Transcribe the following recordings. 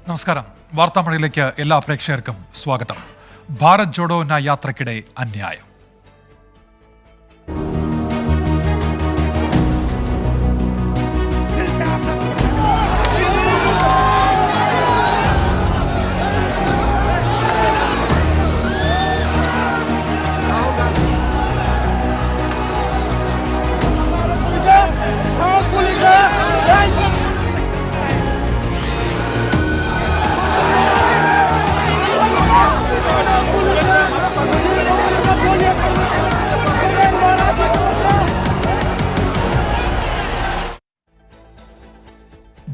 നമസ്കാരം. വാർത്താമഴയിലേക്ക് എല്ലാ പ്രേക്ഷകർക്കും സ്വാഗതം. ഭാരത് ജോഡോ യാത്രക്കിടെ അന്യായം.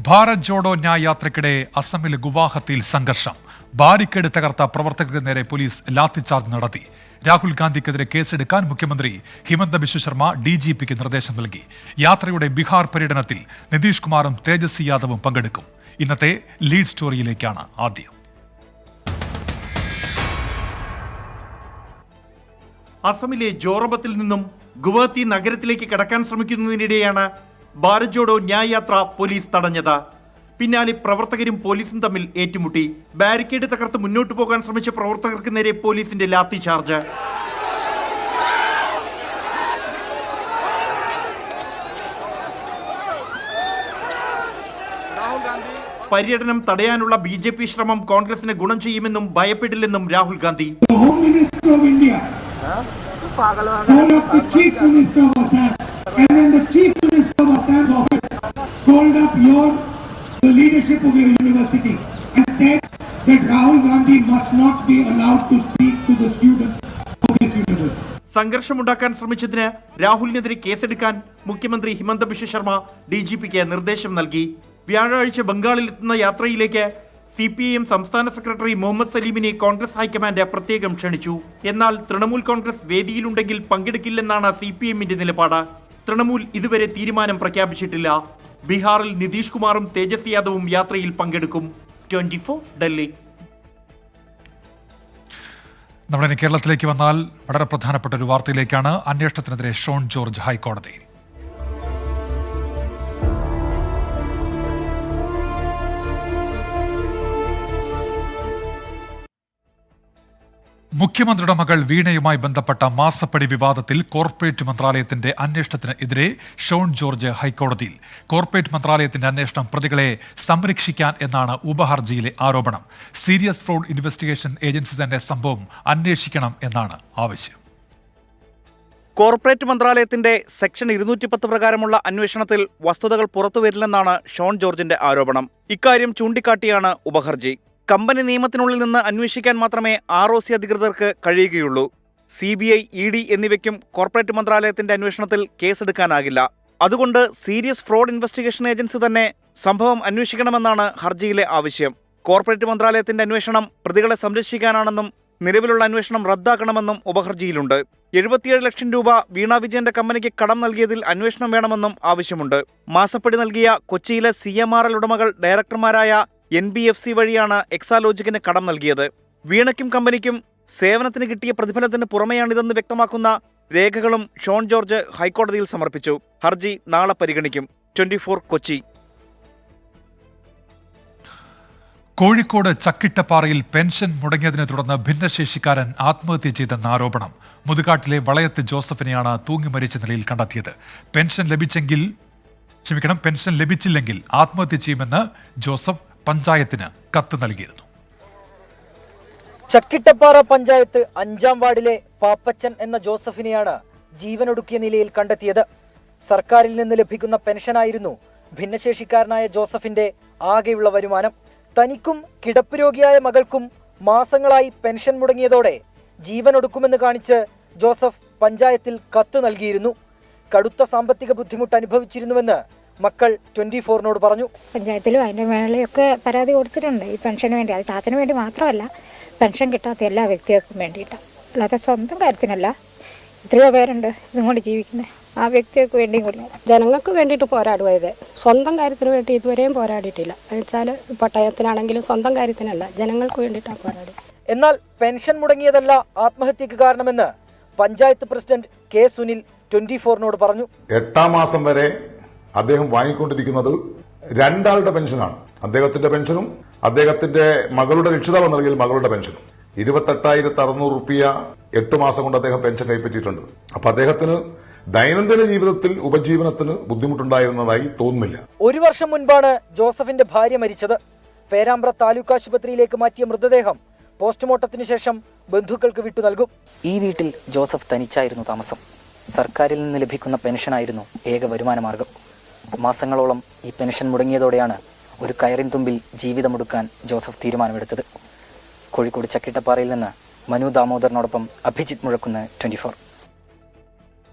ഭാരത് ജോഡോ യാത്രക്കിടെ അസമിലെ ഗുവാഹത്തിയിൽ സംഘർഷം. ബാരിക്കേഡ് തകർത്ത പ്രവർത്തകർക്ക് നേരെ പോലീസ് ലാത്തിചാർജ് നടത്തി. രാഹുൽ ഗാന്ധിക്കെതിരെ കേസെടുക്കാൻ മുഖ്യമന്ത്രി ഹിമന്ത ബിശ്വ ശർമ്മ DGPക്ക് നിർദ്ദേശം നൽകി. യാത്രയുടെ ബീഹാർ പര്യടനത്തിൽ നിതീഷ് കുമാറും തേജസ്വി യാദവും പങ്കെടുക്കും. ഇന്നത്തെ ലീഡ് സ്റ്റോറിയിലേക്കാണ് ആദ്യം. അസമിലെ ജോറബത്തിൽ നിന്നും ഗുവാഹത്തി നഗരത്തിലേക്ക് കടക്കാൻ ശ്രമിക്കുന്നതിനിടെയാണ് ഭാരത് ജോഡോ യാത്ര പോലീസ് തടഞ്ഞത്. പിന്നാലെ പ്രവർത്തകരും പോലീസും തമ്മിൽ ഏറ്റുമുട്ടി. ബാരിക്കേഡ് തകർത്ത് മുന്നോട്ട് പോകാൻ ശ്രമിച്ച പ്രവർത്തകർക്ക് നേരെ പോലീസിന്റെ ലാത്തി ചാർജ്. പര്യടനം തടയാനുള്ള BJP ശ്രമം കോൺഗ്രസിന് ഗുണം ചെയ്യുമെന്നും ഭയപ്പെടില്ലെന്നും Rahul Gandhi. And when the chief minister of Assam's office called up the leadership of your university and said that Rahul Gandhi must not be allowed to speak to the students of his university. സംഘർഷമുണ്ടാക്കാൻ ശ്രമിച്ചതിന് രാഹുലിനെതിരെ കേസെടുക്കാൻ മുഖ്യമന്ത്രി ഹിമന്ത ബിശ്വ ശർമ്മ DGPക്ക് നിർദ്ദേശം നൽകി. വ്യാഴാഴ്ച ബംഗാളിലെത്തുന്ന യാത്രയിലേക്ക് CPIM സംസ്ഥാന secretary Muhammad സലീമിനെ Congress high command പ്രത്യേകം ക്ഷണിച്ചു. എന്നാൽ തൃണമൂൽ കോൺഗ്രസ് വേദിയിലുണ്ടെങ്കിൽ പങ്കെടുക്കില്ലെന്നാണ് CPIMന്റെ നിലപാട്. തൃണമൂൽ ഇതുവരെ തീരുമാനം പ്രഖ്യാപിച്ചിട്ടില്ല. ബീഹാറിൽ നിതീഷ് കുമാറും തേജസ്വി യാദവും യാത്രയിൽ പങ്കെടുക്കും. 24 ഡൽഹി. നമ്മുടെ കേരളത്തിലേക്ക് വന്നാൽ വളരെ പ്രധാനപ്പെട്ട ഒരു വാർത്തയിലേക്കാണ്. അന്വേഷണത്തിനെതിരെ ഷോൺ ജോർജ് ഹൈക്കോടതിയിൽ. മുഖ്യമന്ത്രിയുടെ മകൾ വീണയുമായി ബന്ധപ്പെട്ട മാസപ്പടി വിവാദത്തിൽ കോർപ്പറേറ്റ് മന്ത്രാലയത്തിന്റെ അന്വേഷണത്തിന് എതിരെ ഷോൺ ജോർജ് ഹൈക്കോടതിയിൽ. കോർപ്പറേറ്റ് മന്ത്രാലയത്തിന്റെ അന്വേഷണം പ്രതികളെ സംരക്ഷിക്കാൻ എന്നാണ് ഉപഹർജിയിലെ ആരോപണം. സീരിയസ് ഫ്രോഡ് ഇൻവെസ്റ്റിഗേഷൻ ഏജൻസി തന്നെ സംഭവം അന്വേഷിക്കണം എന്നാണ് ആവശ്യം. കോർപ്പറേറ്റ് മന്ത്രാലയത്തിന്റെ സെക്ഷൻ 210 പ്രകാരമുള്ള അന്വേഷണത്തിൽ വസ്തുതകൾ പുറത്തുവരില്ലെന്നാണ് ഷോൺ ജോർജിന്റെ ആരോപണം. ഇക്കാര്യം ചൂണ്ടിക്കാട്ടിയാണ് ഉപഹർജി. കമ്പനി നിയമത്തിനുള്ളിൽ നിന്ന് അന്വേഷിക്കാൻ മാത്രമേ ROC അധികൃതർക്ക് കഴിയുകയുള്ളൂ. CBI, ED എന്നിവയ്ക്കും കോർപ്പറേറ്റ് മന്ത്രാലയത്തിന്റെ അന്വേഷണത്തിൽ കേസെടുക്കാനാകില്ല. അതുകൊണ്ട് സീരിയസ് ഫ്രോഡ് ഇൻവെസ്റ്റിഗേഷൻ ഏജൻസി തന്നെ സംഭവം അന്വേഷിക്കണമെന്നാണ് ഹർജിയിലെ ആവശ്യം. കോർപ്പറേറ്റ് മന്ത്രാലയത്തിന്റെ അന്വേഷണം പ്രതികളെ സംരക്ഷിക്കാനാണെന്നും നിലവിലുള്ള അന്വേഷണം റദ്ദാക്കണമെന്നും ഉപഹർജിയിലുണ്ട്. 77 ലക്ഷം രൂപ വീണ വിജയന്റെ കമ്പനിക്ക് കടം നൽകിയതിൽ അന്വേഷണം വേണമെന്നും ആവശ്യമുണ്ട്. മാസപ്പടി നൽകിയ കൊച്ചിയിലെ CMRL ഉടമകൾ ഡയറക്ടർമാരായ NBFC വഴിയാണ് എക്സാലോജിക്കിന് കടം നൽകിയത്. വീണയ്ക്കും കമ്പനിക്കും സേവനത്തിന് കിട്ടിയ പ്രതിഫലത്തിന് പുറമെയാണിതെന്ന് വ്യക്തമാക്കുന്ന രേഖകളും ഷോൺ ജോർജ് ഹൈക്കോടതിയിൽ സമർപ്പിച്ചു. ഹർജി നാളെ പരിഗണിക്കും. 24 കൊച്ചി. കോഴിക്കോട് ചക്കിട്ടപ്പാറയിൽ പെൻഷൻ മുടങ്ങിയതിനെ തുടർന്ന് ഭിന്നശേഷിക്കാരൻ ആത്മഹത്യ ചെയ്തെന്ന ആരോപണം. മുതുകാട്ടിലെ വളയത്ത് ജോസഫിനെയാണ് തൂങ്ങി മരിച്ച നിലയിൽ കണ്ടെത്തിയത്. പെൻഷൻ ലഭിച്ചില്ലെങ്കിൽ ആത്മഹത്യ ചെയ്യുമെന്ന് ജോസഫ് പഞ്ചായത്തിന് കത്ത് നൽകിയിരുന്നു. ചക്കിട്ടപ്പാറ പഞ്ചായത്ത് 5-ാം വാർഡിലെ പാപ്പച്ചൻ എന്ന ജോസഫിനെയാണ് ജീവനൊടുക്കിയ നിലയിൽ കണ്ടെത്തിയത്. സർക്കാരിൽ നിന്ന് ലഭിക്കുന്ന പെൻഷനായിരുന്നു ഭിന്നശേഷിക്കാരനായ ജോസഫിന്റെ ആകെയുള്ള വരുമാനം. തനിക്കും കിടപ്പ് രോഗിയായ മകൾക്കും മാസങ്ങളായി പെൻഷൻ മുടങ്ങിയതോടെ ജീവനൊടുക്കുമെന്ന് കാണിച്ച് ജോസഫ് പഞ്ചായത്തിൽ കത്ത് നൽകിയിരുന്നു. കടുത്ത സാമ്പത്തിക ബുദ്ധിമുട്ട് അനുഭവിച്ചിരുന്നുവെന്ന് മക്കൾ 24-നോട് പറഞ്ഞു. പഞ്ചായത്തിലും അതിൻ്റെ മേളെയൊക്കെ പരാതി കൊടുത്തിട്ടുണ്ട് ഈ പെൻഷന് വേണ്ടി. അത് ചാച്ചന് വേണ്ടി മാത്രമല്ല, പെൻഷൻ കിട്ടാത്ത എല്ലാ വ്യക്തികൾക്കും വേണ്ടിയിട്ടാണ്, അല്ലാതെ സ്വന്തം കാര്യത്തിനല്ല. എത്രയോ പേരുണ്ട് ഇതും കൊണ്ട് ജീവിക്കുന്നത്, ആ വ്യക്തികൾക്ക് വേണ്ടിയും കൂടി. ജനങ്ങൾക്ക് വേണ്ടിയിട്ട് പോരാടുക. സ്വന്തം കാര്യത്തിന് വേണ്ടി ഇതുവരെയും പോരാടിയിട്ടില്ല. എന്നുവെച്ചാൽ പട്ടയത്തിനാണെങ്കിലും സ്വന്തം കാര്യത്തിനല്ല, ജനങ്ങൾക്ക് വേണ്ടിയിട്ടാണ് പോരാടി. എന്നാൽ പെൻഷൻ മുടങ്ങിയതല്ല ആത്മഹത്യക്ക് കാരണമെന്ന് പഞ്ചായത്ത് പ്രസിഡന്റ് K. സുനിൽ 24-നോട് പറഞ്ഞു. 8-ാം മാസം വരെ അദ്ദേഹം വാങ്ങിക്കൊണ്ടിരിക്കുന്നത് 2 ആളുടെ പെൻഷനാണ്. അദ്ദേഹത്തിന്റെ പെൻഷനും അദ്ദേഹത്തിന്റെ മകളുടെ രക്ഷിതാവ് എന്ന നിലയിൽ മകളുടെ പെൻഷനും 28,600 റുപ്യ 8 മാസം കൊണ്ട് അദ്ദേഹം പെൻഷൻ കൈപ്പറ്റിയിട്ടുണ്ട്. അപ്പൊ അദ്ദേഹത്തിന് ദൈനംദിന ജീവിതത്തിൽ ഉപജീവനത്തിന് ബുദ്ധിമുട്ടുണ്ടായിരുന്നതായി തോന്നുന്നില്ല. 1 വർഷം മുൻപാണ് ജോസഫിന്റെ ഭാര്യ മരിച്ചത്. പേരാമ്പ്ര താലൂക്ക് ആശുപത്രിയിലേക്ക് മാറ്റിയ മൃതദേഹം പോസ്റ്റ്മോർട്ടത്തിന് ശേഷം ബന്ധുക്കൾക്ക് വിട്ടു നൽകും. ഈ വീട്ടിൽ ജോസഫ് തനിച്ചായിരുന്നു താമസം. സർക്കാരിൽ നിന്ന് ലഭിക്കുന്ന പെൻഷനായിരുന്നു ഏക വരുമാന മാർഗം. മാസങ്ങളോളം ഈ പെൻഷൻ മുടങ്ങിയതോടെയാണ് ഒരു കയറിൻ തുമ്പിൽ ജീവിതമൊടുക്കാൻ ജോസഫ് തീരുമാനമെടുത്തത്. കോഴിക്കോട് ചക്കിട്ടപ്പാറയിൽ നിന്ന് മനു ദാമോദറിനോടൊപ്പം അഭിജിത്ത് മുഴക്കുന്ന് 24.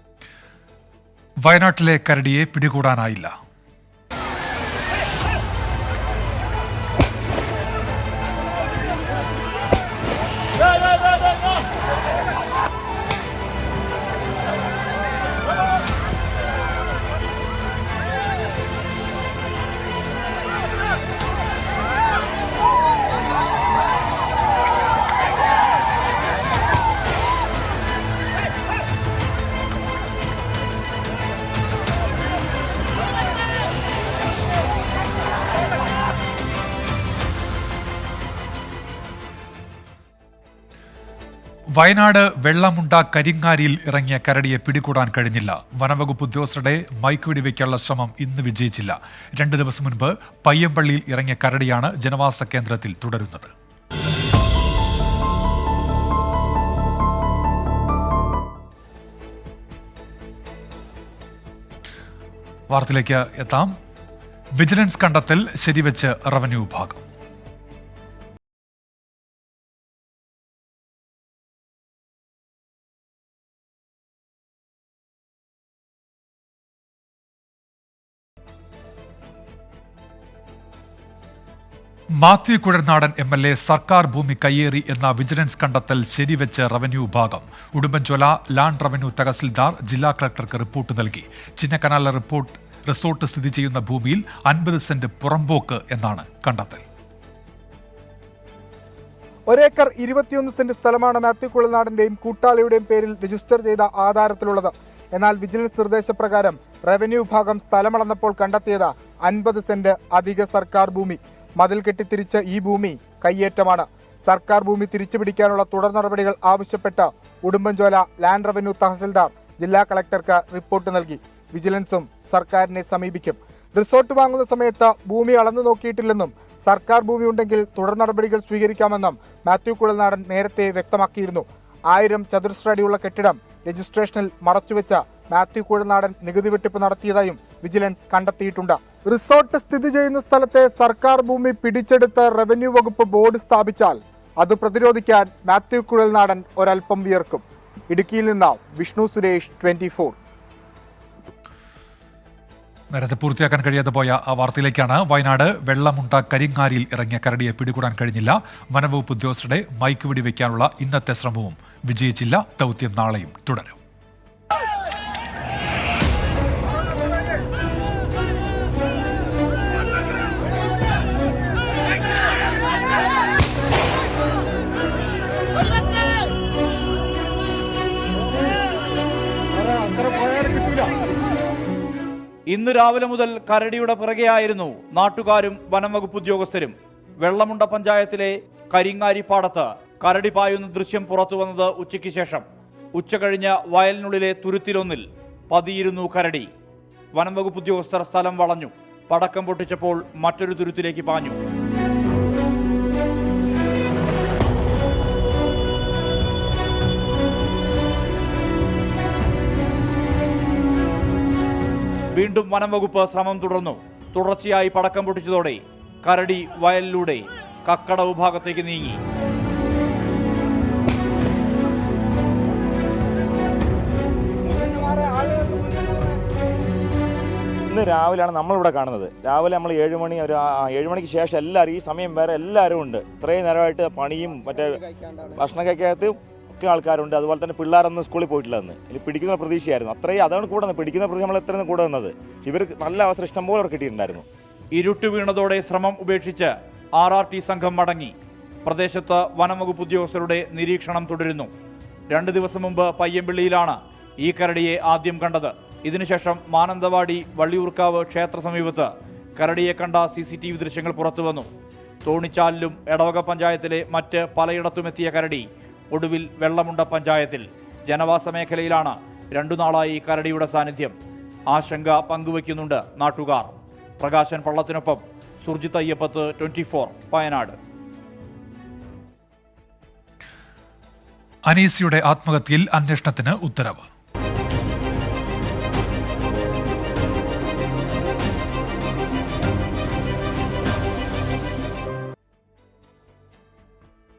വയനാട്ടിലെ കരടിയെ പിടികൂടാനായില്ല. വയനാട് വെള്ളമുണ്ട കരിങ്ങാരിയിൽ ഇറങ്ങിയ കരടിയെ പിടികൂടാൻ കഴിഞ്ഞില്ല. വനവകുപ്പ് ഉദ്യോഗസ്ഥരുടെ മൈക്ക് വെടിവെക്കാനുള്ള ശ്രമം ഇന്ന് വിജയിച്ചില്ല. 2 ദിവസം മുൻപ് പയ്യമ്പള്ളിയിൽ ഇറങ്ങിയ കരടിയാണ് ജനവാസ കേന്ദ്രത്തിൽ തുടരുന്നത്. വാർത്തയിലേക്ക് എത്താം. വിജിലൻസ് കണ്ടെത്തൽ ശരിവെച്ച് റവന്യൂ വിഭാഗം. മാത്യു കുഴൽനാടൻ MLA സർക്കാർ ഭൂമി കയ്യേറി എന്ന വിജിലൻസ് കണ്ടെത്തൽ ശരിവെച്ച് റവന്യൂ വിഭാഗം. ഉടുമ്പൻചോല ലാൻഡ് റവന്യൂ തഹസിൽദാർ ജില്ലാ കളക്ടർക്ക് റിപ്പോർട്ട് നൽകി. ചിന്നക്കനാല റിസോർട്ട് സ്ഥിതി ചെയ്യുന്ന ഭൂമിയിൽ 50 സെന്റ് പുറമ്പോക്ക് എന്നാണ് കണ്ടെത്തൽ. 1 ഏക്കർ 21 സെന്റ് സ്ഥലമാണ് മാത്യു കുഴൽനാടന്റെയും കൂട്ടാളിയുടെയും പേരിൽ രജിസ്റ്റർ ചെയ്ത ആധാരത്തിലുള്ളത്. എന്നാൽ വിജിലൻസ് നിർദ്ദേശപ്രകാരം റവന്യൂ വിഭാഗം സ്ഥലമളന്നപ്പോൾ കണ്ടെത്തിയത് 50 സെന്റ് അധിക സർക്കാർ ഭൂമി. മതിൽ കെട്ടിത്തിരിച്ച് ഈ ഭൂമി കയ്യേറ്റമാണ്. സർക്കാർ ഭൂമി തിരിച്ചുപിടിക്കാനുള്ള തുടർ നടപടികൾ ആവശ്യപ്പെട്ട് ഉടുമ്പൻചോല ലാൻഡ് റവന്യൂ തഹസിൽദാർ ജില്ലാ കളക്ടർക്ക് റിപ്പോർട്ട് നൽകി. വിജിലൻസും സർക്കാരിനെ സമീപിക്കും. റിസോർട്ട് വാങ്ങുന്ന സമയത്ത് ഭൂമി അളന്നു നോക്കിയിട്ടില്ലെന്നും സർക്കാർ ഭൂമി ഉണ്ടെങ്കിൽ തുടർ നടപടികൾ സ്വീകരിക്കാമെന്നും മാത്യു കുഴൽനാടൻ നേരത്തെ വ്യക്തമാക്കിയിരുന്നു. 1000 ചതുരശ്ര അടിയുള്ള കെട്ടിടം രജിസ്ട്രേഷനിൽ മറച്ചുവെച്ച മാത്യു കുഴൽനാടൻ നികുതി വെട്ടിപ്പ് നടത്തിയതായും വിജിലൻസ് കണ്ടെത്തിയിട്ടുണ്ട്. റിസോർട്ട് സ്ഥിതി ചെയ്യുന്ന സ്ഥലത്തെ സർക്കാർ ഭൂമി പിടിച്ചെടുത്ത് റവന്യൂ വകുപ്പ് ബോർഡ് സ്ഥാപിച്ചാൽ അത് പ്രതിരോധിക്കാൻ മാത്യു കുഴൽനാടൻ ഒരൽപ്പം വിയർക്കും. ഇടുക്കിയിൽ നിന്ന് വിഷ്ണു സുരേഷ് 24. നേരത്തെ പൂർത്തിയാക്കാൻ കഴിയാതെ പോയ ആ വാർത്തയിലേക്കാണ്. വയനാട് വെള്ളമുണ്ട കരിങ്ങാരിയിൽ ഇറങ്ങിയ കരടിയെ പിടികൂടാൻ കഴിഞ്ഞില്ല. വനവകുപ്പ് ഉദ്യോഗസ്ഥരുടെ മൈക്ക് വെടിവെക്കാനുള്ള ഇന്നത്തെ ശ്രമവും വിജയിച്ചില്ല. ദൗത്യം നാളെയും തുടരും. ഇന്ന് രാവിലെ മുതൽ കരടിയുടെ പിറകെയായിരുന്നു നാട്ടുകാരും വനംവകുപ്പ് ഉദ്യോഗസ്ഥരും. വെള്ളമുണ്ട പഞ്ചായത്തിലെ കരിങ്ങാരിപ്പാടത്ത് കരടി പായുന്ന ദൃശ്യം പുറത്തു വന്നത് ഉച്ചയ്ക്ക് ശേഷം. ഉച്ച കഴിഞ്ഞ് വയലിനുള്ളിലെ തുരുത്തിലൊന്നിൽ പതിയിരുന്നു കരടി. വനംവകുപ്പ് ഉദ്യോഗസ്ഥർ സ്ഥലം വളഞ്ഞു. പടക്കം പൊട്ടിച്ചപ്പോൾ മറ്റൊരു തുരുത്തിലേക്ക് പാഞ്ഞു. വീണ്ടും വനംവകുപ്പ് ശ്രമം തുടർന്നു. തുടർച്ചയായി പടക്കം പൊട്ടിച്ചതോടെ കരടി വയലിലൂടെ കക്കടവ് ഭാഗത്തേക്ക് നീങ്ങി. ഇന്ന് രാവിലെയാണ് നമ്മളിവിടെ കാണുന്നത്. രാവിലെ നമ്മൾ 7 മണി, ഒരു 7 മണിക്ക് ശേഷം എല്ലാവരും ഈ സമയം വരെ എല്ലാവരും ഉണ്ട്. ഇത്രയും നേരമായിട്ട് പണിയും മറ്റേ ഭക്ഷണം കഴിക്കാത്ത ഒക്കെ ആൾക്കാരുണ്ട്. അതുപോലെ തന്നെ പിള്ളേരൊന്നും സ്കൂളിൽ പോയിട്ടില്ല. എന്ന് ഇനി പിടിക്കുന്ന പ്രതീക്ഷയായിരുന്നു. അത്രയും അതാണ് കൂടെ പിടിക്കുന്ന പ്രതീക്ഷ നമ്മൾ എത്രയും കൂടെ വന്നത്. ഇവർ നല്ല അവസരം ഇഷ്ടംപോലെ അവർ കിട്ടിയിട്ടുണ്ടായിരുന്നു. ഇരുട്ട് വീണതോടെ ശ്രമം ഉപേക്ഷിച്ച് RRT സംഘം മടങ്ങി. പ്രദേശത്ത് വനംവകുപ്പ് ഉദ്യോഗസ്ഥരുടെ നിരീക്ഷണം തുടരുന്നു. 2 ദിവസം മുമ്പ് പയ്യമ്പള്ളിയിലാണ് ഈ കരടിയെ ആദ്യം കണ്ടത്. ഇതിനുശേഷം മാനന്തവാടി വള്ളിയൂർക്കാവ് ക്ഷേത്ര സമീപത്ത് കരടിയെ കണ്ട CCTV ദൃശ്യങ്ങൾ പുറത്തുവന്നു. തോണിച്ചാലിലും എടവക പഞ്ചായത്തിലെ മറ്റ് പലയിടത്തുമെത്തിയ കരടി ഒടുവിൽ വെള്ളമുണ്ട പഞ്ചായത്തിൽ. ജനവാസ മേഖലയിലാണ് 2 നാളായി കരടിയുടെ സാന്നിധ്യം. ആശങ്ക പങ്കുവയ്ക്കുന്നുണ്ട് നാട്ടുകാർ. പ്രകാശൻ പള്ളത്തിനൊപ്പം സുർജിത്ത് അയ്യപ്പത്ത്, 24 വയനാട്. അനീസിയുടെ ആത്മഹത്യയിൽ അന്വേഷണത്തിന് ഉത്തരവ്.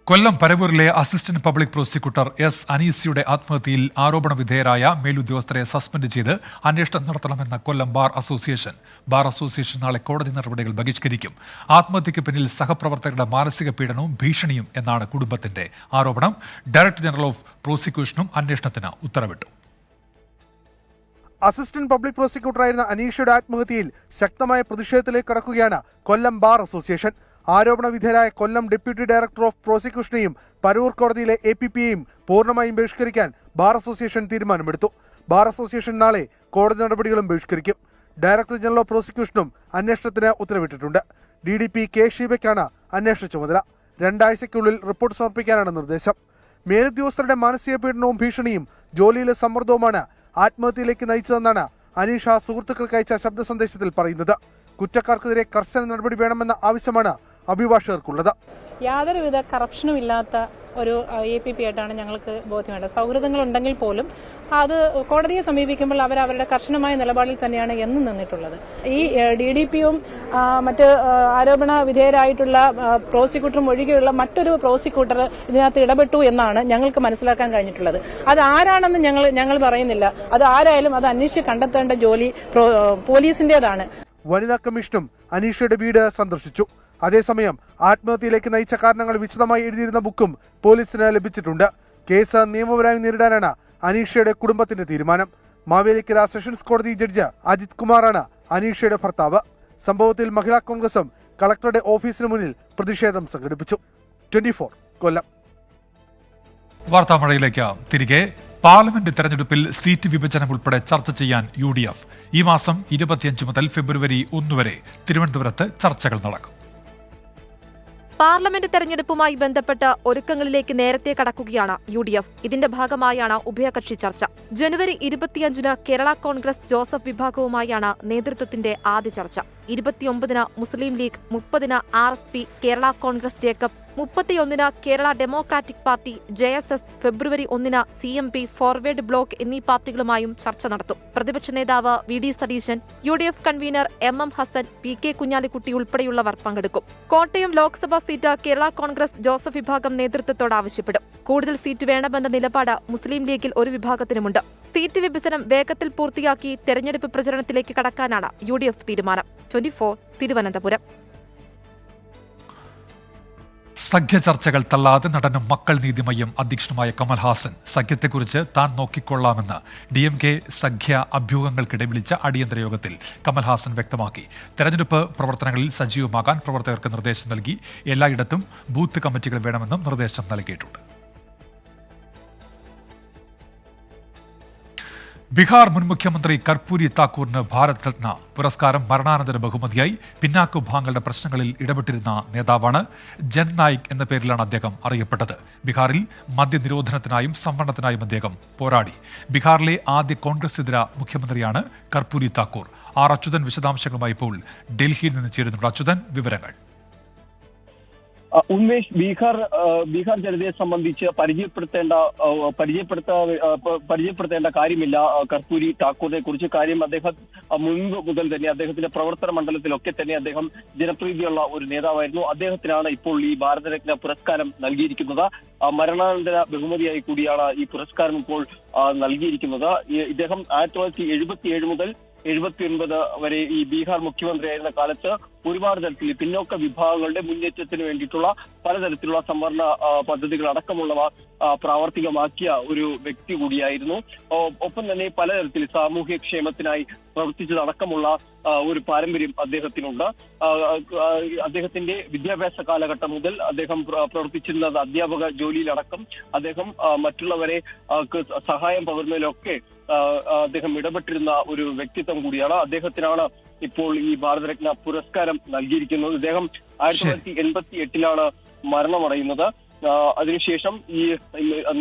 കൊല്ലം പരവൂരിലെ അസിസ്റ്റന്റ് പബ്ലിക് പ്രോസിക്യൂട്ടർ എസ് അനീസിയുടെ ആത്മഹത്യയിൽ ആരോപണ വിധേയരായ മേലുദ്യോഗസ്ഥരെ സസ്പെൻഡ് ചെയ്ത് അന്വേഷണം നടത്തണമെന്ന കൊല്ലം ബാർ അസോസിയേഷൻ. ബാർ അസോസിയേഷൻ നാളെ കോടതി നടപടികൾ ബഹിഷ്കരിക്കും. ആത്മഹത്യയ്ക്ക് പിന്നിൽ സഹപ്രവർത്തകരുടെ മാനസിക പീഡനവും ഭീഷണിയും എന്നാണ് കുടുംബത്തിന്റെ ആരോപണം. ഡയറക്ടർ ജനറൽ ഓഫ് പ്രോസിക്യൂഷനും അന്വേഷണത്തിന് ഉത്തരവിട്ടു. അസിസ്റ്റന്റ് പബ്ലിക് പ്രോസിക്യൂട്ടറായിരുന്ന അനീഷയുടെ ആത്മഹത്യയിൽ ശക്തമായ പ്രതിഷേധത്തിലേക്ക് കടക്കുകയാണ് കൊല്ലം ബാർ അസോസിയേഷൻ. ആരോപണ വിധേയരായ കൊല്ലം ഡെപ്യൂട്ടി ഡയറക്ടർ ഓഫ് പ്രോസിക്യൂഷനെയും പരവൂർ കോടതിയിലെ APPയെയും പൂർണ്ണമായും ബഹിഷ്കരിക്കാൻ ബാർ അസോസിയേഷൻ തീരുമാനമെടുത്തു. ബാർ അസോസിയേഷൻ നാളെ കോടതി നടപടികളും ബഹിഷ്കരിക്കും. ഡയറക്ടർ ജനറൽ ഓഫ് പ്രോസിക്യൂഷനും അന്വേഷണത്തിന് ഉത്തരവിട്ടിട്ടുണ്ട്. DDP K. ഷീബയ്ക്കാണ് അന്വേഷണ ചുമതല. 2 ആഴ്ചയ്ക്കുള്ളിൽ റിപ്പോർട്ട് സമർപ്പിക്കാനാണ് നിർദ്ദേശം. മേലുദ്യോഗസ്ഥരുടെ മാനസിക പീഡനവും ഭീഷണിയും ജോലിയിലെ സമ്മർദ്ദവുമാണ് ആത്മഹത്യയിലേക്ക് നയിച്ചതെന്നാണ് അനീഷ സുഹൃത്തുക്കൾക്ക് അയച്ച ശബ്ദ സന്ദേശത്തിൽ പറയുന്നത്. കുറ്റക്കാർക്കെതിരെ കർശന നടപടി വേണമെന്ന ആവശ്യമാണ് അഭിഭാഷകർക്കുള്ളത്. യാതൊരുവിധ കറപ്ഷനും ഇല്ലാത്ത ഒരു APP ആയിട്ടാണ് ഞങ്ങൾക്ക് ബോധ്യമുള്ളത്. സൗഹൃദങ്ങൾ ഉണ്ടെങ്കിൽ പോലും അത് കോടതിയെ സമീപിക്കുമ്പോൾ അവർ അവരുടെ കർശനമായ നിലപാടിൽ തന്നെയാണ് എന്നും നിന്നിട്ടുള്ളത്. ഈ DDPയും മറ്റ് ആരോപണ വിധേയരായിട്ടുള്ള പ്രോസിക്യൂട്ടറും ഒഴികെയുള്ള മറ്റൊരു പ്രോസിക്യൂട്ടർ ഇതിനകത്ത് ഇടപെട്ടു എന്നാണ് ഞങ്ങൾക്ക് മനസ്സിലാക്കാൻ കഴിഞ്ഞിട്ടുള്ളത്. അത് ആരാണെന്ന് ഞങ്ങൾ പറയുന്നില്ല. അത് ആരായാലും അത് അന്വേഷിച്ച് കണ്ടെത്തേണ്ട ജോലി പോലീസിന്റേതാണ്. വനിതാ കമ്മീഷനും അനീഷയുടെ വീട് സന്ദർശിച്ചു. അതേസമയം ആത്മഹത്യയിലേക്ക് നയിച്ച കാരണങ്ങൾ വിശദമായി എഴുതിയിരുന്ന ബുക്കും പോലീസിന് ലഭിച്ചിട്ടുണ്ട്. കേസ് നിയമപരമായി നേരിടാനാണ് അനീഷയുടെ കുടുംബത്തിന്റെ തീരുമാനം. മാവേലിക്കര സെഷൻസ് കോടതി ജഡ്ജ് അജിത് കുമാറാണ് അനീഷയുടെ ഭർത്താവ്. സംഭവത്തിൽ മഹിളാ കോൺഗ്രസും കളക്ടറുടെ ഓഫീസിന് മുന്നിൽ പ്രതിഷേധം സംഘടിപ്പിച്ചു. 24 കൊല്ലം. വാർത്താമഴയിലേക്ക് തിരികെ. പാർലമെന്റ് തെരഞ്ഞെടുപ്പിൽ സീറ്റ് വിഭജനം ഉൾപ്പെടെ ചർച്ച ചെയ്യാൻ UDF. ഈ മാസം 25 മുതൽ ഫെബ്രുവരി 1 വരെ തിരുവനന്തപുരത്ത് ചർച്ചകൾ നടക്കും. പാർലമെന്റ് തെരഞ്ഞെടുപ്പുമായി ബന്ധപ്പെട്ട് ഒരുക്കങ്ങളിലേക്ക് നേരത്തെ കടക്കുകയാണ് UDF. ഇതിന്റെ ഭാഗമായാണ് ഉഭയകക്ഷി ചർച്ച. ജനുവരി 25-ന് കേരള കോൺഗ്രസ് ജോസഫ് വിഭാഗവുമായാണ് നേതൃത്വത്തിന്റെ ആദ്യ ചർച്ച. 29-ന് മുസ്ലിം ലീഗ്, 30-ന് RSP, കേരള കോൺഗ്രസ് ജേക്കബ്, 31-ന് കേരള ഡെമോക്രാറ്റിക് പാർട്ടി, JSS, ഫെബ്രുവരി 1-ന് CMP, ഫോർവേഡ് ബ്ലോക്ക് എന്നീ പാർട്ടികളുമായും ചർച്ച നടത്തും. പ്രതിപക്ഷ നേതാവ് VD Satheesan, UDF convener MM Hassan, PK Kunhalikutty ഉൾപ്പെടെയുള്ളവർ പങ്കെടുക്കും. കോട്ടയം ലോക്സഭാ സീറ്റ് കേരള കോൺഗ്രസ് ജോസഫ് വിഭാഗം നേതൃത്വത്തോട് ആവശ്യപ്പെടും. കൂടുതൽ സീറ്റ് വേണമെന്ന നിലപാട് മുസ്ലിം ലീഗിൽ ഒരു വിഭാഗത്തിനുമുണ്ട്. സീറ്റ് വിഭജനം വേഗത്തിൽ പൂർത്തിയാക്കി തെരഞ്ഞെടുപ്പ് പ്രചരണത്തിലേക്ക് കടക്കാനാണ് UDF തീരുമാനം. 24 തിരുവനന്തപുരം. സഖ്യ ചർച്ചകൾ തള്ളാതെ നടനും മക്കൾ നീതിമയ്യം അധ്യക്ഷനുമായ കമൽഹാസൻ സഖ്യത്തെക്കുറിച്ച് താൻ നോക്കിക്കൊള്ളാമെന്ന് DMK സഖ്യ അഭ്യൂഹങ്ങൾക്കിടെ വിളിച്ച അടിയന്തര യോഗത്തിൽ കമൽഹാസൻ വ്യക്തമാക്കി. തെരഞ്ഞെടുപ്പ് പ്രവർത്തനങ്ങളിൽ സജീവമാകാൻ പ്രവർത്തകർക്ക് നിർദ്ദേശം നൽകി. എല്ലായിടത്തും ബൂത്ത് കമ്മിറ്റികൾ വേണമെന്നും നിർദ്ദേശം നൽകിയിട്ടുണ്ട്. ബീഹാർ മുൻ മുഖ്യമന്ത്രി കർപ്പൂരി താക്കൂറിന് ഭാരത് രത്ന പുരസ്കാരം മരണാനന്തര ബഹുമതിയായി. പിന്നാക്ക വിഭാഗങ്ങളുടെ പ്രശ്നങ്ങളിൽ ഇടപെട്ടിരുന്ന നേതാവാണ്. ജൻനായിക് എന്ന പേരിലാണ് അദ്ദേഹം അറിയപ്പെട്ടത്. ബീഹാറിൽ മദ്യനിരോധനത്തിനായും സംവരണത്തിനായും അദ്ദേഹം പോരാടി. ബീഹാറിലെ ആദ്യ കോൺഗ്രസ് ഇതര മുഖ്യമന്ത്രിയാണ് കർപ്പൂരി താക്കൂർ. അച്യുതൻ വിശദാംശങ്ങളുമായി ഇപ്പോൾ ഡൽഹിയിൽ നിന്ന് ചേരുന്നുണ്ട്. അച്യുതൻ, വിവരങ്ങൾ. ഉന്മേഷ്, ബീഹാർ ജനതയെ സംബന്ധിച്ച് പരിചയപ്പെടുത്തേണ്ട കാര്യമില്ല കർപ്പൂരി ഠാക്കൂറിനെ കുറിച്ച്. കാര്യം അദ്ദേഹം മുൻപ് മുതൽ തന്നെ അദ്ദേഹത്തിന്റെ പ്രവർത്തന മണ്ഡലത്തിലൊക്കെ തന്നെ അദ്ദേഹം ജനപ്രീതിയുള്ള ഒരു നേതാവായിരുന്നു. അദ്ദേഹത്തിനാണ് ഇപ്പോൾ ഈ ഭാരതരത്ന പുരസ്കാരം നൽകിയിരിക്കുന്നത്. മരണാനന്തര ബഹുമതിയായി കൂടിയാണ് ഈ പുരസ്കാരം ഇപ്പോൾ നൽകിയിരിക്കുന്നത്. ഇദ്ദേഹം 1977 മുതൽ 79 വരെ ഈ ബീഹാർ മുഖ്യമന്ത്രിയായിരുന്ന കാലത്ത് ഒരുപാട് തരത്തിൽ പിന്നോക്ക വിഭാഗങ്ങളുടെ മുന്നേറ്റത്തിന് വേണ്ടിയിട്ടുള്ള പലതരത്തിലുള്ള സംവരണ പദ്ധതികൾ അടക്കമുള്ളവ പ്രാവർത്തികമാക്കിയ ഒരു വ്യക്തി കൂടിയായിരുന്നു. ഒപ്പം തന്നെ പലതരത്തിൽ സാമൂഹ്യക്ഷേമത്തിനായി പ്രവർത്തിച്ചതടക്കമുള്ള ഒരു പാരമ്പര്യം അദ്ദേഹത്തിനുണ്ട്. അദ്ദേഹത്തിന്റെ വിദ്യാഭ്യാസ കാലഘട്ടം മുതൽ അദ്ദേഹം പ്രവർത്തിച്ചിരുന്നത് അധ്യാപക ജോലിയിലടക്കം അദ്ദേഹം മറ്റുള്ളവരെ സഹായം പകരുന്നതിലൊക്കെ അദ്ദേഹം ഇടപെട്ടിരുന്ന ഒരു വ്യക്തിത്വം കൂടിയാണ്. അദ്ദേഹത്തിനാണ് ഇപ്പോൾ ഈ ഭാരതരത്ന പുരസ്കാരം നൽകിയിരിക്കുന്നത്. ഇദ്ദേഹം 1988 മരണമടയുന്നത്. അതിനുശേഷം ഈ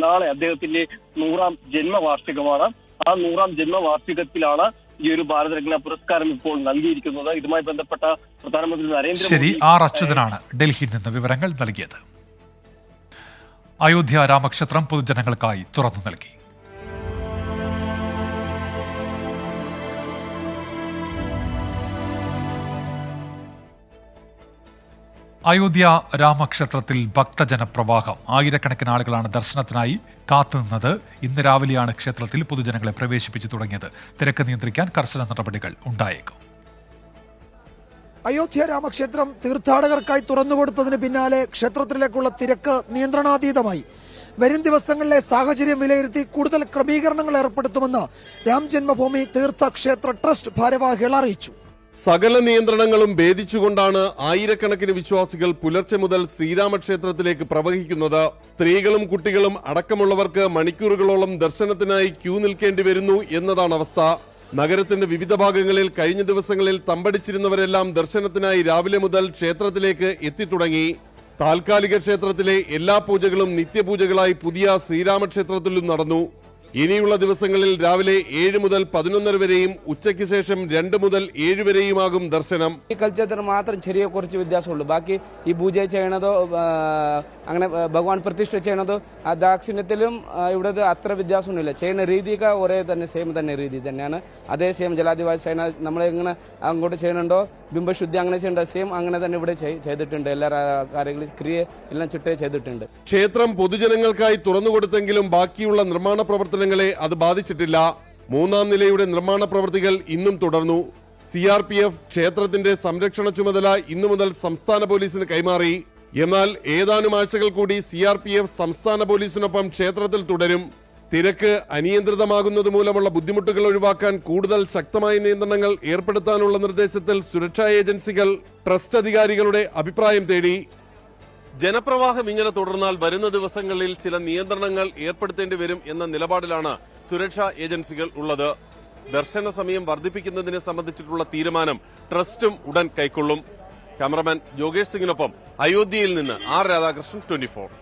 നാളെ അദ്ദേഹത്തിന്റെ 100ാം ജന്മവാർഷികമാണ്. ആ 100ാം ജന്മവാർഷികത്തിലാണ് ഈ ഒരു ഭാരതരത്ന പുരസ്കാരം ഇപ്പോൾ നൽകിയിരിക്കുന്നത്. ഇതുമായി ബന്ധപ്പെട്ട പ്രധാനമന്ത്രി നരേന്ദ്രമോദി അച്യുതനാണ് ഡൽഹിയിൽ നിന്ന് വിവരങ്ങൾ നൽകിയത്. അയോധ്യ രാമക്ഷേത്രം പൊതുജനങ്ങൾക്കായി തുറന്നു നൽകി. അയോധ്യ രാമക്ഷേത്രത്തിൽ ഭക്തജനപ്രവാഹം. ആയിരക്കണക്കിന് ആളുകളാണ് ദർശനത്തിനായി കാത്തുനിന്നത്. ഇന്ന് രാവിലെയാണ് ക്ഷേത്രത്തിൽ പൊതുജനങ്ങളെ പ്രവേശിപ്പിച്ചു തുടങ്ങിയത്. തിരക്ക് നിയന്ത്രിക്കാൻ കർശന നടപടികൾ ഉണ്ടായേക്കും. അയോധ്യ രാമക്ഷേത്രം തീർത്ഥാടകർക്കായി തുറന്നുകൊടുത്തതിന് പിന്നാലെ ക്ഷേത്രത്തിലേക്കുള്ള തിരക്ക് നിയന്ത്രണാതീതമായി. വരും ദിവസങ്ങളിലെ സാഹചര്യം വിലയിരുത്തി കൂടുതൽ ക്രമീകരണങ്ങൾ ഏർപ്പെടുത്തുമെന്ന് രാം ജന്മഭൂമി തീർത്ഥ ക്ഷേത്ര ട്രസ്റ്റ് ഭാരവാഹികൾ അറിയിച്ചു. സകല നിയന്ത്രണങ്ങളും ഭേദിച്ചുകൊണ്ടാണ് ആയിരക്കണക്കിന് വിശ്വാസികൾ പുലർച്ചെ മുതൽ ശ്രീരാമക്ഷേത്രത്തിലേക്ക് പ്രവഹിക്കുന്നത്. സ്ത്രീകളും കുട്ടികളും അടക്കമുള്ളവർക്ക് മണിക്കൂറുകളോളം ദർശനത്തിനായി ക്യൂ നിൽക്കേണ്ടി വരുന്നു എന്നതാണ് അവസ്ഥ. നഗരത്തിന്റെ വിവിധ ഭാഗങ്ങളിൽ കഴിഞ്ഞ ദിവസങ്ങളിൽ തമ്പടിച്ചിരുന്നവരെല്ലാം ദർശനത്തിനായി രാവിലെ മുതൽ ക്ഷേത്രത്തിലേക്ക് എത്തിത്തുടങ്ങി. താൽക്കാലിക ക്ഷേത്രത്തിലെ എല്ലാ പൂജകളും നിത്യപൂജകളായി പുതിയ ശ്രീരാമക്ഷേത്രത്തിലും നടന്നു. ഇനിയുള്ള ദിവസങ്ങളിൽ രാവിലെ 7 മുതൽ 11 വരെയും ഉച്ചയ്ക്ക് ശേഷം 2 മുതൽ 7 വരെയുമാകും ദർശനം. ഈ കൾച്ചറിന് മാത്രം ചെറിയ കുറച്ച് വ്യത്യാസമുള്ളൂ. ബാക്കി ഈ പൂജ ചെയ്യണതോ അങ്ങനെ ഭഗവാൻ പ്രതിഷ്ഠ ചെയ്യണതോ ആ ദാക്ഷിണ്യത്തിലും ഇവിടെ അത്ര വ്യത്യാസമൊന്നുമില്ല. ചെയ്യുന്ന രീതിയൊക്കെ ഒരേ തന്നെ സെയിം തന്നെ രീതി തന്നെയാണ്. അതേ സെയിം ജലാധിവാസ സേന നമ്മളെങ്ങനെ അങ്ങോട്ട് ചെയ്യുന്നുണ്ടോ ബിംബശുദ്ധി അങ്ങനെ ചെയ്യേണ്ട സെയിം അങ്ങനെ തന്നെ ഇവിടെ ചെയ്തിട്ടുണ്ട്. എല്ലാ കാര്യങ്ങളും ക്രിയ എല്ലാം ചുട്ടേ ചെയ്തിട്ടുണ്ട്. ക്ഷേത്രം പൊതുജനങ്ങൾക്കായി തുറന്നുകൊടുത്തെങ്കിലും ബാക്കിയുള്ള നിർമ്മാണ പ്രവർത്തനങ്ങളെ അത് ബാധിച്ചിട്ടില്ല. 3ാം നിലയുടെ നിർമ്മാണ പ്രവൃത്തികൾ ഇന്നും തുടർന്നു. CRPF ക്ഷേത്രത്തിന്റെ സംരക്ഷണ ചുമതല ഇന്നു മുതൽ സംസ്ഥാന പോലീസിന് കൈമാറി. എന്നാൽ ഏതാനും ആഴ്ചകൾ കൂടി CRPF സംസ്ഥാന പോലീസിനൊപ്പം ക്ഷേത്രത്തിൽ തുടരും. തിരക്ക് അനിയന്ത്രിതമാകുന്നത് മൂലമുള്ള ബുദ്ധിമുട്ടുകൾ ഒഴിവാക്കാൻ കൂടുതൽ ശക്തമായ നിയന്ത്രണങ്ങൾ ഏർപ്പെടുത്താനുള്ള നിർദ്ദേശത്തിൽ സുരക്ഷാ ഏജൻസികൾ ട്രസ്റ്റ് അധികാരികളുടെ അഭിപ്രായം തേടി. ജനപ്രവാഹം ഇങ്ങനെ തുടർന്നാൽ വരുന്ന ദിവസങ്ങളിൽ ചില നിയന്ത്രണങ്ങൾ ഏർപ്പെടുത്തേണ്ടി വരും എന്ന നിലപാടിലാണ് സുരക്ഷാ ഏജൻസികൾ ഉള്ളത്. ദർശന സമയം വർദ്ധിപ്പിക്കുന്നതിനെ സംബന്ധിച്ചിട്ടുള്ള തീരുമാനം ട്രസ്റ്റും ഉടൻ കൈക്കൊള്ളും. ക്യാമറമാൻ യോഗേഷ് സിംഗിനൊപ്പം അയോധ്യയിൽ നിന്ന് R. രാധാകൃഷ്ണൻ, 24.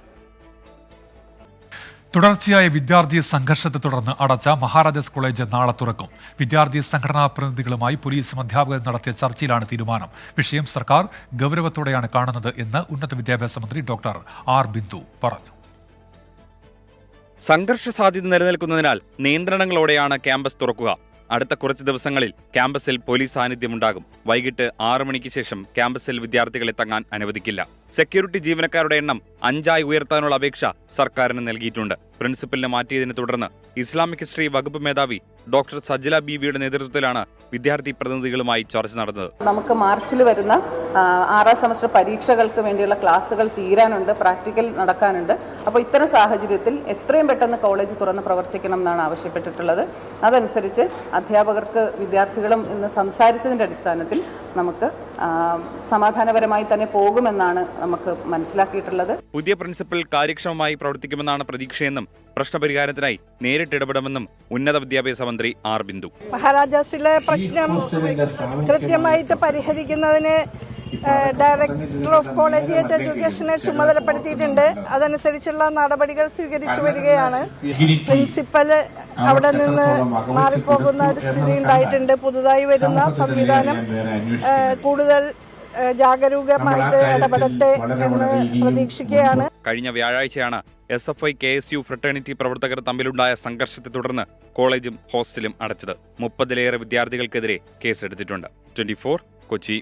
തുടർച്ചയായ വിദ്യാർത്ഥി സംഘർഷത്തെ തുടർന്ന് അടച്ച മഹാരാജാസ് കോളേജ് നാളെ തുറക്കും. വിദ്യാർത്ഥി സംഘടനാ പ്രതിനിധികളുമായി പോലീസും അധ്യാപകരും നടത്തിയ ചർച്ചയിലാണ് തീരുമാനം. വിഷയം സർക്കാർ ഗൗരവത്തോടെയാണ് കാണുന്നത് എന്ന് ഉന്നത വിദ്യാഭ്യാസ മന്ത്രി ഡോക്ടർ R. ബിന്ദു പറഞ്ഞു. സംഘർഷ സാധ്യത നിലനിൽക്കുന്നതിനാൽ നിയന്ത്രണങ്ങളോടെയാണ് ക്യാമ്പസ് തുറക്കുക. അടുത്ത കുറച്ച് ദിവസങ്ങളിൽ ക്യാമ്പസിൽ പോലീസ് സാന്നിധ്യമുണ്ടാകും. വൈകിട്ട് 6 മണിക്ക് ശേഷം ക്യാമ്പസിൽ വിദ്യാർത്ഥികളെ തങ്ങാൻ അനുവദിക്കില്ല. സെക്യൂരിറ്റി ജീവനക്കാരുടെ എണ്ണം 5 ഉയർത്താനുള്ള അപേക്ഷ സർക്കാരിന് നൽകിയിട്ടുണ്ട്. പ്രിൻസിപ്പലിനെ മാറ്റിയതിനെ തുടർന്ന് ഇസ്ലാമിക് ഹിസ്റ്ററി വകുപ്പ് മേധാവി ഡോക്ടർ സജ്ജല ബീവിയുടെ നേതൃത്വത്തിലാണ് വിദ്യാർത്ഥി പ്രതിനിധികളുമായി ചർച്ച നടന്നത്. നമുക്ക് മാർച്ചിൽ വരുന്ന 6ാം സെമസ്റ്റർ പരീക്ഷകൾക്ക് വേണ്ടിയുള്ള ക്ലാസുകൾ തീരാനുണ്ട്, പ്രാക്ടിക്കൽ നടക്കാനുണ്ട്. അപ്പോൾ ഇത്തരം സാഹചര്യത്തിൽ എത്രയും പെട്ടെന്ന് കോളേജ് തുറന്ന് പ്രവർത്തിക്കണം എന്നാണ് ആവശ്യപ്പെട്ടിട്ടുള്ളത്. അതനുസരിച്ച് അധ്യാപകർക്ക് വിദ്യാർത്ഥികളും ഇന്ന് സംസാരിച്ചതിന്റെ അടിസ്ഥാനത്തിൽ നമുക്ക് സമാധാനപരമായി തന്നെ പോകുമെന്നാണ് നമുക്ക് മനസ്സിലാക്കിയിട്ടുള്ളത്. പുതിയ പ്രിൻസിപ്പൽ കാര്യക്ഷമമായി പ്രവർത്തിക്കുമെന്നാണ് പ്രതീക്ഷയെന്നും പ്രശ്നപരിഹാരത്തിനായി നേരിട്ടിടപെടുമെന്നും ഉന്നത വിദ്യാഭ്യാസ മന്ത്രി R. ബിന്ദു. മഹാരാജാസിലെ പ്രശ്നം കൃത്യമായിട്ട് പരിഹരിക്കുന്നതിന് ഡയറക്ടർ ഓഫ് കോളേജിയേറ്റ് എഡ്യൂക്കേഷനെ ചുമതലപ്പെടുത്തിയിട്ടുണ്ട്. അതനുസരിച്ചുള്ള നടപടികൾ സ്വീകരിച്ചു വരികയാണ്. പ്രിൻസിപ്പൽ അവിടെ നിന്ന് മാറിപ്പോകുന്ന ഒരു സ്ഥിതി ഉണ്ടായിട്ടുണ്ട്. പുതുതായി വരുന്ന സംവിധാനം കൂടുതൽ ജാഗരൂകമായിട്ട് ഇടപെടട്ടെ എന്ന് പ്രതീക്ഷിക്കുകയാണ്. കഴിഞ്ഞ വ്യാഴാഴ്ചയാണ് SFI KSU ഫ്രട്ടേണിറ്റി പ്രവർത്തകർ തമ്മിലുണ്ടായ സംഘർഷത്തെ തുടർന്ന് കോളേജും ഹോസ്റ്റലും അടച്ചത്. 30-ലേറെ വിദ്യാർത്ഥികൾക്കെതിരെ കേസെടുത്തിട്ടുണ്ട്. 24 കൊച്ചി.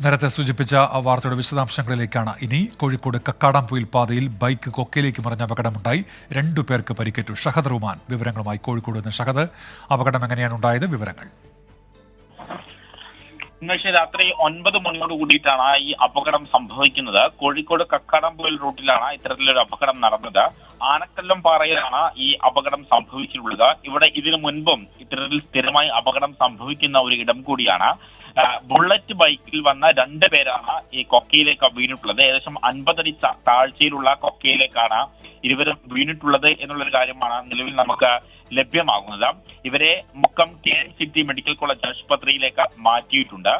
നേരത്തെ സൂചിപ്പിച്ച വാർത്തയുടെ വിശദാംശങ്ങളിലേക്കാണ് ഇനി. കോഴിക്കോട് കക്കാടംപൊയിൽ പാതയിൽ ബൈക്ക് കൊക്കയിലേക്ക് മറിഞ്ഞ അപകടമുണ്ടായി. 2 പേർക്ക് പരിക്കേറ്റു. ഷഹദ് റുമാൻ വിവരങ്ങളുമായി കോഴിക്കോട് നിന്ന്. ഷഹദ്, അപകടം എങ്ങനെയാണ് ഉണ്ടായത്? വിവരങ്ങൾ. ഇന്ന് രാത്രി 9 മണിയോട് കൂടിയിട്ടാണ് ഈ അപകടം സംഭവിക്കുന്നത്. കോഴിക്കോട് കക്കാടംപൊയിൽ റൂട്ടിലാണ് ഇത്തരത്തിലൊരു അപകടം നടന്നത്. ആനക്കല്ലം പാറയിലാണ് ഈ അപകടം സംഭവിച്ചിട്ടുള്ളത്. ഇവിടെ ഇതിനു മുൻപും ഇത്തരത്തിൽ സ്ഥിരമായി അപകടം സംഭവിക്കുന്ന ഒരു ഇടം കൂടിയാണ്. ബുള്ളറ്റ് ബൈക്കിൽ വന്ന 2 പേരാണ് ഈ കൊക്കയിലേക്ക് വീണിട്ടുള്ളത്. ഏകദേശം 50 അടി താഴ്ചയിലുള്ള കൊക്കയിലേക്കാണ് ഇരുവരും വീണിട്ടുള്ളത് എന്നുള്ളൊരു കാര്യമാണ് നിലവിൽ നമുക്ക് ലഭ്യമാകുന്നത്. ഇവരെ മുക്കം KMCT മെഡിക്കൽ കോളേജ് ആശുപത്രിയിലേക്ക് മാറ്റിയിട്ടുണ്ട്.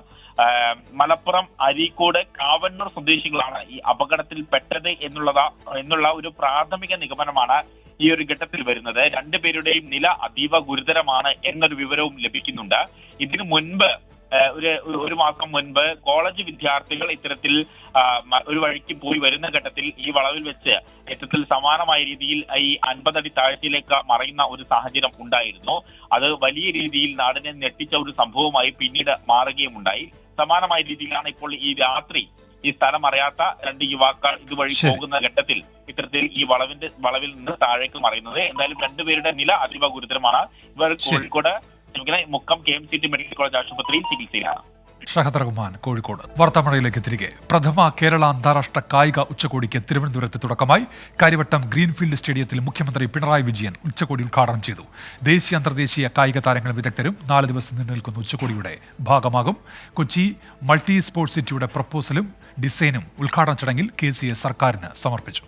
മലപ്പുറം, അരീക്കോട്, കാവന്നൂർ സ്വദേശികളാണ് ഈ അപകടത്തിൽ പെട്ടത് എന്നുള്ള ഒരു പ്രാഥമിക നിഗമനമാണ് ഈ ഒരു ഘട്ടത്തിൽ വരുന്നത്. രണ്ടുപേരുടെയും നില അതീവ ഗുരുതരമാണ് എന്നൊരു വിവരവും ലഭിക്കുന്നുണ്ട്. ഇതിനു മുൻപ് ഒരു മാസം മുൻപ് കോളേജ് വിദ്യാർത്ഥികൾ ഇത്തരത്തിൽ ഒരു വഴിക്ക് പോയി വരുന്ന ഘട്ടത്തിൽ ഈ വളവിൽ വെച്ച് ഇത്തരത്തിൽ സമാനമായ രീതിയിൽ ഈ 50 അടി താഴ്ചയിലേക്ക് മറയുന്ന ഒരു സാഹചര്യം ഉണ്ടായിരുന്നു. അത് വലിയ രീതിയിൽ നാടിനെ ഞെട്ടിച്ച ഒരു സംഭവമായി പിന്നീട് മാറുകയുമുണ്ടായി. സമാനമായ രീതിയിലാണ് ഇപ്പോൾ ഈ രാത്രി ഈ സ്ഥലം അറിയാത്ത 2 യുവാക്കൾ ഇതുവഴി പോകുന്ന ഘട്ടത്തിൽ ഇത്തരത്തിൽ ഈ വളവിൽ നിന്ന് താഴേക്ക് മറയുന്നത്. എന്തായാലും രണ്ടുപേരുടെ നില അതീവ ഗുരുതരമാണ്. ഇവർ Kozhikode Mukkam KMCT medical college ആശുപത്രിയിൽ ചികിത്സയിലാണ്. ഷഹദ് റഹ്മാൻ, കോഴിക്കോട്. വാർത്താമഴയിലേക്ക് തിരികെ. പ്രഥമ കേരള അന്താരാഷ്ട്ര കായിക ഉച്ചകോടിക്ക് തിരുവനന്തപുരത്ത് തുടക്കമായി. കാര്യവട്ടം ഗ്രീൻഫീൽഡ് സ്റ്റേഡിയത്തിൽ മുഖ്യമന്ത്രി പിണറായി വിജയൻ ഉച്ചകോടി ഉദ്ഘാടനം ചെയ്തു. ദേശീയ അന്തർദേശീയ കായിക താരങ്ങളും വിദഗ്ധരും 4 ദിവസം നീണ്ടുനിൽക്കുന്ന ഉച്ചകോടിയുടെ ഭാഗമാകും. കൊച്ചി മൾട്ടി സ്പോർട്സ് സിറ്റിയുടെ പ്രപ്പോസലും ഡിസൈനും ഉദ്ഘാടന ചടങ്ങിൽ KCA സർക്കാരിന് സമർപ്പിച്ചു.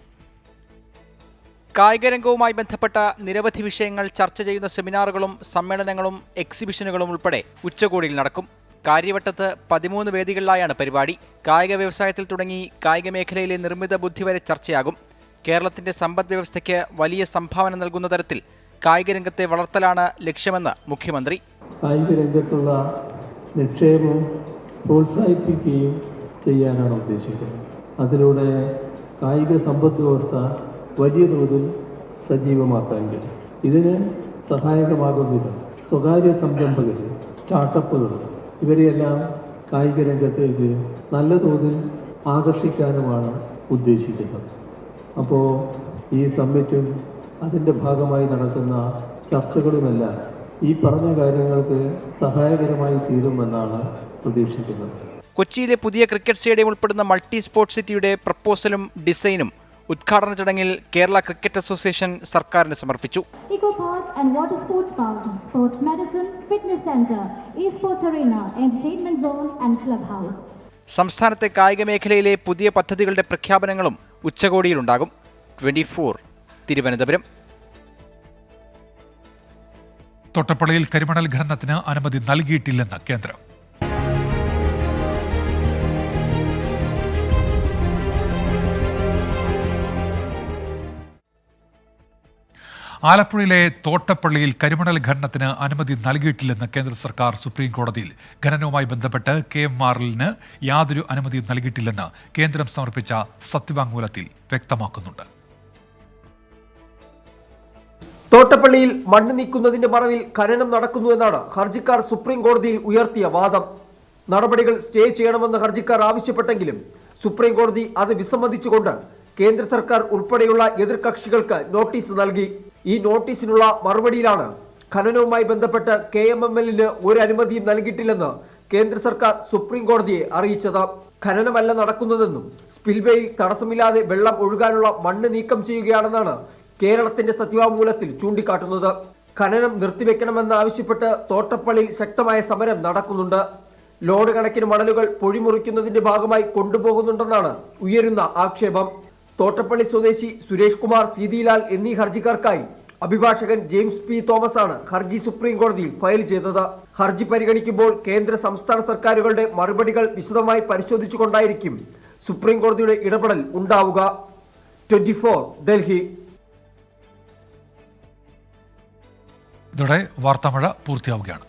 കായികരംഗവുമായി ബന്ധപ്പെട്ട നിരവധി വിഷയങ്ങൾ ചർച്ച ചെയ്യുന്ന സെമിനാറുകളും സമ്മേളനങ്ങളും എക്സിബിഷനുകളും ഉൾപ്പെടെ ഉച്ചകോടിയിൽ നടക്കും. കാര്യവട്ടത്ത് 13 വേദികളിലായാണ് പരിപാടി. കായിക വ്യവസായത്തിൽ തുടങ്ങി കായിക മേഖലയിലെ നിർമ്മിത ബുദ്ധി വരെ ചർച്ചയാകും. കേരളത്തിന്റെ സമ്പദ് വ്യവസ്ഥയ്ക്ക് വലിയ സംഭാവന നൽകുന്ന തരത്തിൽ കായിക രംഗത്തെ വളർത്തലാണ് ലക്ഷ്യമെന്ന് മുഖ്യമന്ത്രി. കായിക രംഗത്തുള്ള നിക്ഷേപം പ്രോത്സാഹിപ്പിക്കുകയും ചെയ്യാനാണ് ഉദ്ദേശിക്കുന്നത്. അതിലൂടെ കായിക സമ്പദ് വ്യവസ്ഥ വലിയ തോതിൽ സജീവമാക്കാൻ കഴിയും. ഇതിന് സഹായകമാകും വിധം സ്വകാര്യ സംരംഭകർ, സ്റ്റാർട്ടപ്പുകൾ ഇവരെയെല്ലാം കായിക രംഗത്തേക്ക് നല്ല തോതിൽ ആകർഷിക്കാനുമാണ് ഉദ്ദേശിക്കുന്നത്. അപ്പോൾ ഈ സമ്മിറ്റും അതിൻ്റെ ഭാഗമായി നടക്കുന്ന ചർച്ചകളുമെല്ലാം ഈ പറഞ്ഞ കാര്യങ്ങൾക്ക് സഹായകരമായി തീരുമെന്നാണ് പ്രതീക്ഷിക്കുന്നത്. കൊച്ചിയിലെ പുതിയ ക്രിക്കറ്റ് സ്റ്റേഡിയം ഉൾപ്പെടുന്ന മൾട്ടി സ്പോർട്സ് സിറ്റിയുടെ പ്രപ്പോസലും ഡിസൈനും ഉദ്ഘാടന ചടങ്ങിൽ കേരള ക്രിക്കറ്റ് അസോസിയേഷൻ സർക്കാരിന് സമർപ്പിച്ചു. Eco Park and Water Sports Park, Sports Medicine, Fitness Center, E-Sports Arena, Entertainment Zone and Clubhouse. സംസ്ഥാനത്തെ കായിക മേഖലയിലെ പുതിയ പദ്ധതികളുടെ പ്രഖ്യാപനങ്ങളും ഉച്ചകോടിയിലുണ്ടാകും. 24 തിരുവനന്തപുരം. തൊട്ടപ്പള്ളിയിൽ കരിമണൽ ഖനനത്തിന് അനുമതി നൽകിയിട്ടില്ലെന്ന് കേന്ദ്രം. ആലപ്പുഴയിലെ തോട്ടപ്പള്ളിയിൽ കരിമണൽ ഖനനത്തിന് അനുമതി നൽകിയിട്ടില്ലെന്ന് കേന്ദ്ര സർക്കാർ സുപ്രീം കോടതിയിൽ. ഖനനവുമായി ബന്ധപ്പെട്ട് KMRL യാതൊരു അനുമതിയും നൽകിയിട്ടില്ലെന്ന് കേന്ദ്രം സമർപ്പിച്ച സത്യവാങ്മൂലത്തിൽ വ്യക്തമാക്കുന്നുണ്ട്. തോട്ടപ്പള്ളിയിൽ മണ്ണ് നീക്കുന്നതിന്റെ മറവിൽ ഖനനം നടക്കുന്നുവെന്നാണ് ഹർജിക്കാർ സുപ്രീം കോടതിയിൽ ഉയർത്തിയ വാദം. നടപടികൾ സ്റ്റേ ചെയ്യണമെന്ന് ഹർജിക്കാർ ആവശ്യപ്പെട്ടെങ്കിലും സുപ്രീം കോടതി അത് വിസമ്മതിച്ചുകൊണ്ട് കേന്ദ്ര സർക്കാർ ഉൾപ്പെടെയുള്ള എതിർകക്ഷികൾക്ക് നോട്ടീസ് നൽകി. ഈ നോട്ടീസിനുള്ള മറുപടിയിലാണ് ഖനനവുമായി ബന്ധപ്പെട്ട് KMML ഒരു അനുമതിയും നൽകിയിട്ടില്ലെന്ന് കേന്ദ്ര സർക്കാർ സുപ്രീം കോടതിയെ അറിയിച്ചത്. ഖനനമല്ല നടക്കുന്നതെന്നും സ്പിൽവേയിൽ തടസ്സമില്ലാതെ വെള്ളം ഒഴുകാനുള്ള മണ്ണ് നീക്കം ചെയ്യുകയാണെന്നാണ് കേരളത്തിന്റെ സത്യവാങ്മൂലത്തിൽ ചൂണ്ടിക്കാട്ടുന്നത്. ഖനനം നിർത്തിവെക്കണമെന്നാവശ്യപ്പെട്ട് തോട്ടപ്പള്ളിയിൽ ശക്തമായ സമരം നടക്കുന്നുണ്ട്. ലോഡ് കണക്കിന് മണലുകൾ പൊഴിമുറിക്കുന്നതിന്റെ ഭാഗമായി കൊണ്ടുപോകുന്നുണ്ടെന്നാണ് ഉയരുന്ന ആക്ഷേപം. തോട്ടപ്പള്ളി സ്വദേശി സുരേഷ് കുമാർ, സീതിലാൽ എന്നീ ഹർജിക്കാർക്കായി അഭിഭാഷകൻ ജെയിംസ് P. തോമസ് ആണ് ഹർജി സുപ്രീം കോടതിയിൽ ഫയൽ ചെയ്തത്. ഹർജി പരിഗണിക്കുമ്പോൾ കേന്ദ്ര സംസ്ഥാന സർക്കാരുകളുടെ മറുപടികൾ വിശദമായി പരിശോധിച്ചുകൊണ്ടായിരിക്കും സുപ്രീം കോടതിയുടെ ഇടപെടൽ ഉണ്ടാവുക. 24 ഡൽഹി. ഇതോടെ വാർത്താമഴ പൂർത്തിയാവുകയാണ്.